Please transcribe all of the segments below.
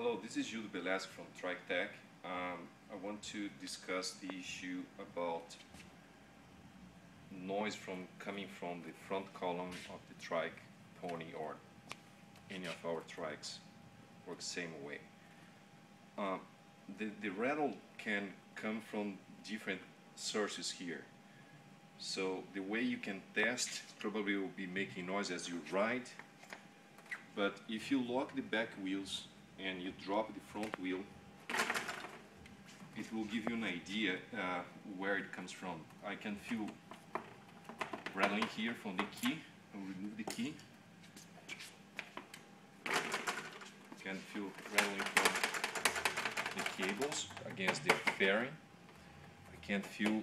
Hello, this is Judo Belasco from Trikke. I want to discuss the issue about noise coming from the front column of the trike, pony, or any of our trikes. Works same way. The rattle can come from different sources here. So the way you can test probably will be making noise as you ride. But if you lock the back wheels and you drop the front wheel, it will give you an idea where it comes from. I can feel rattling here from the key. I'll remove the key. You can feel rattling from the cables against the fairing. I can feel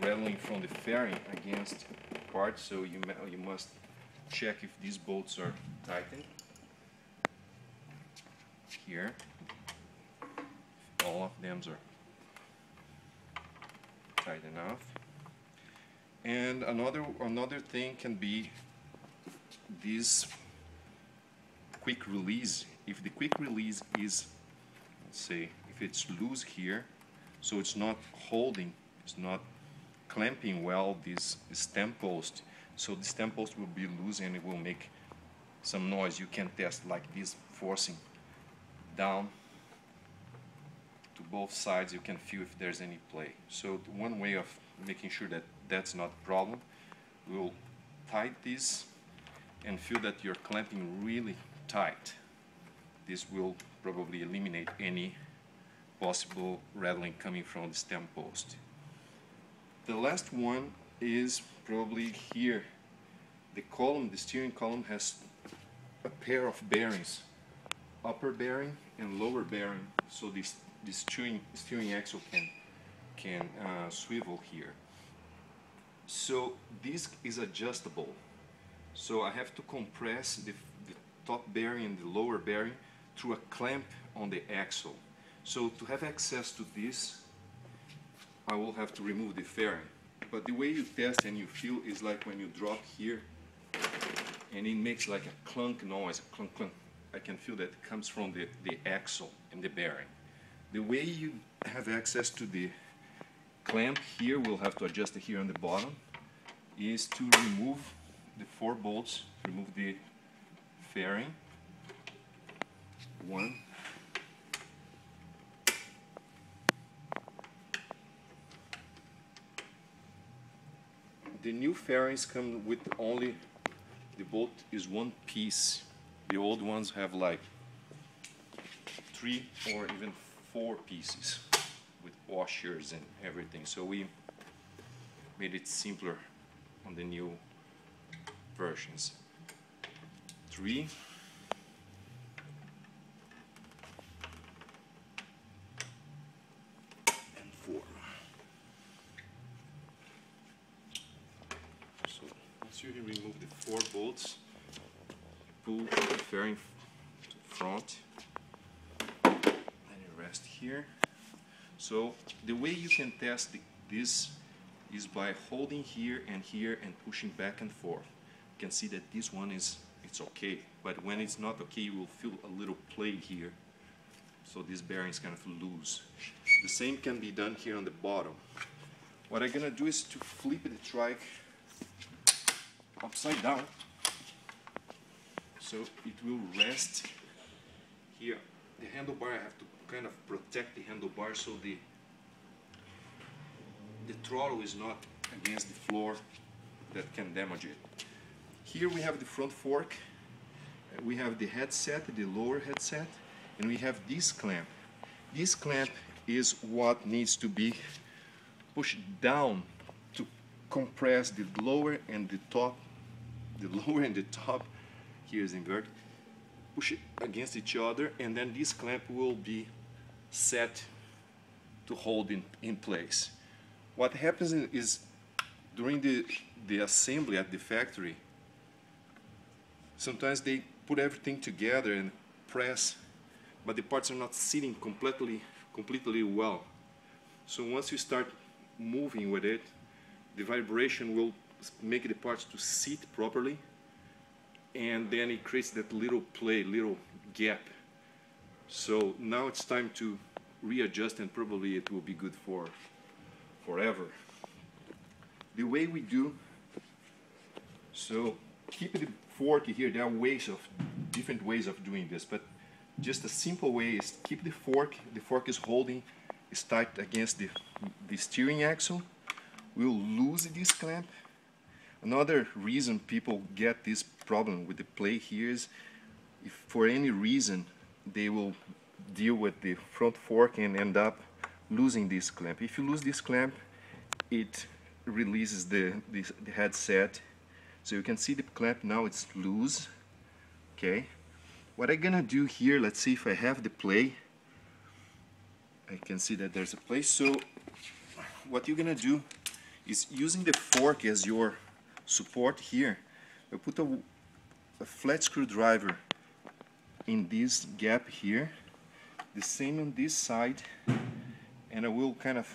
rattling from the fairing against parts, so you must check if these bolts are tightened. Here, all of them are tight enough. And another thing can be this quick release. If the quick release is, let's say, if it's loose here, so it's not holding, it's not clamping well this stem post, so the stem post will be loose and it will make some noise. You can test like this, forcing down to both sides. You can feel if there's any play. So one way of making sure that that's not a problem, we'll tighten this and feel that you're clamping really tight. This will probably eliminate any possible rattling coming from the stem post. The last one is probably here. The column, the steering column, has a pair of bearings, upper bearing and lower bearing, so this steering axle can swivel here. So this is adjustable. So I have to compress the top bearing and the lower bearing through a clamp on the axle. So to have access to this, I will have to remove the fairing. But the way you test and you feel is like when you drop here, and it makes like a clunk noise, a clunk clunk. I can feel that it comes from the axle and the bearing. The way you have access to the clamp here, we'll have to adjust it here on the bottom, is to remove the 4 bolts, remove the fairing. One. The new fairings come with only, the bolt is one piece. The old ones have like 3 or even 4 pieces with washers and everything. So we made it simpler on the new versions. 3. And 4. So once you remove the 4 bolts, pull the fairing to the front and you rest here. So the way you can test this is by holding here and pushing back and forth. You can see that this one it's okay, but when it's not okay, you will feel a little play here. So this bearing is kind of loose. The same can be done here on the bottom. What I'm gonna do is to flip the trike upside down, so it will rest here. The handlebar, I have to kind of protect the handlebar so the throttle is not against the floor that can damage it. Here we have the front fork, we have the headset, the lower headset, and we have this clamp. This clamp is what needs to be pushed down to compress the lower and the top. The lower and the top, here is inverted, push it against each other, and then this clamp will be set to hold in place. What happens is during the assembly at the factory, sometimes they put everything together and press, but the parts are not sitting completely well. So once you start moving with it, the vibration will make the parts to sit properly, and then it creates that little play, little gap So now it's time to readjust, and probably it will be good for forever. The way we do, so keep the fork here. There are different ways of doing this, but just a simple way is keep the fork. The fork is holding, is tight against the steering axle. We'll lose this clamp. Another reason people get this problem with the plate here is if for any reason they will deal with the front fork and end up losing this clamp. If you lose this clamp, it releases the headset. So you can see the clamp now, it's loose. Okay. What I'm gonna do here, let's see if I have the play. I can see that there's a play. So what you're gonna do is using the fork as your support here, I put a flat screwdriver in this gap here, the same on this side, and I will kind of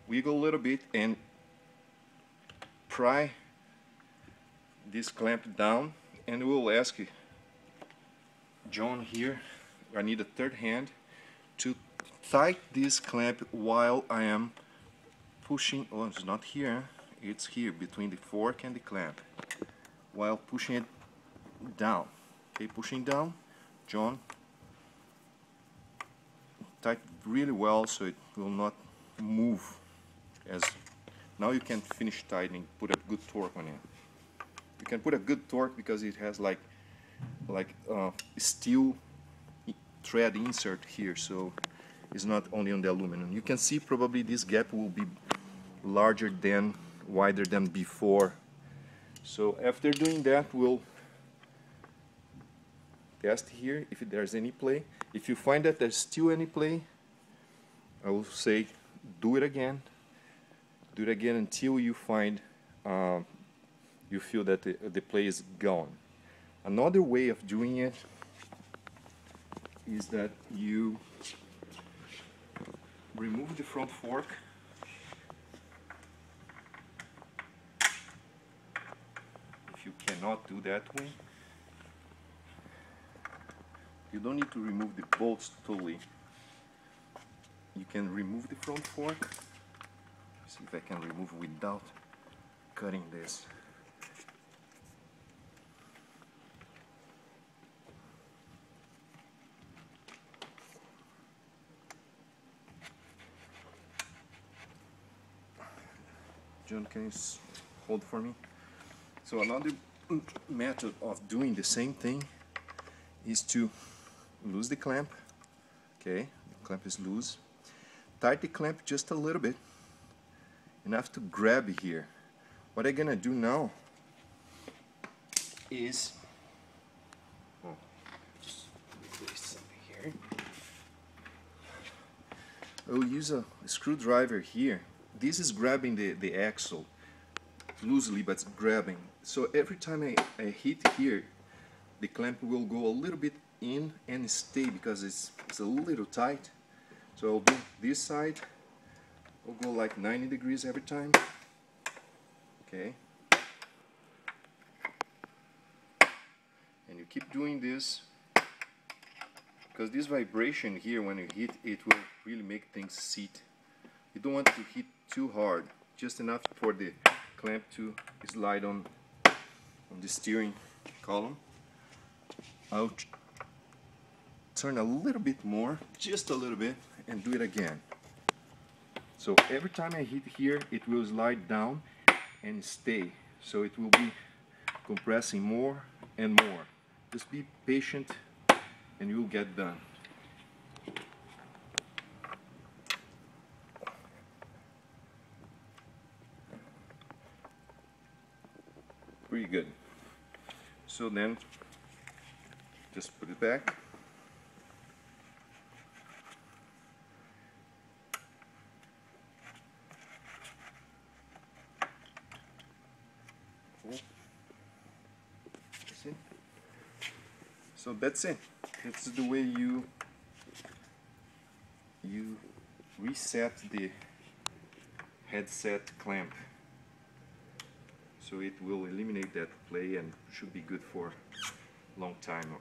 wiggle a little bit and pry this clamp down, and we'll ask John here, I need a third hand, to tighten this clamp while I am pushing. Oh, it's not here, it's here between the fork and the clamp, while pushing it down. Okay, pushing down, John, tighten really well so it will not move. As now you can finish tightening, put a good torque on it. You can put a good torque because it has like steel thread insert here, so it's not only on the aluminum. You can see probably this gap will be wider than before. So after doing that, we'll test here if there's any play. If you find that there's still any play, I will say do it again. Do it again until you find you feel that the play is gone. Another way of doing it is that you remove the front fork. If you cannot do that way, you don't need to remove the bolts totally. You can remove the front fork. See if I can remove without cutting this. John, can you hold for me? So another method of doing the same thing is to lose the clamp. Okay, the clamp is loose. Tighten the clamp just a little bit, enough to grab here. What I'm gonna do now is just place something here. I will use a screwdriver here. This is grabbing the axle loosely, but it's grabbing. So every time I hit here, the clamp will go a little bit in and stay because it's a little tight. So I'll do this side. I'll go like 90 degrees every time. Okay. And you keep doing this because this vibration here, when you hit, it will really make things sit. You don't want to hit too hard, just enough for the clamp to slide on the steering column. I'll turn a little bit more, just a little bit, and do it again. So every time I hit here, it will slide down and stay. So it will be compressing more and more. Just be patient and you'll get done. Pretty good. So then, just put it back. Cool. That's it. So that's it. That's the way you reset the headset clamp. So it will eliminate that play and should be good for a long time. Or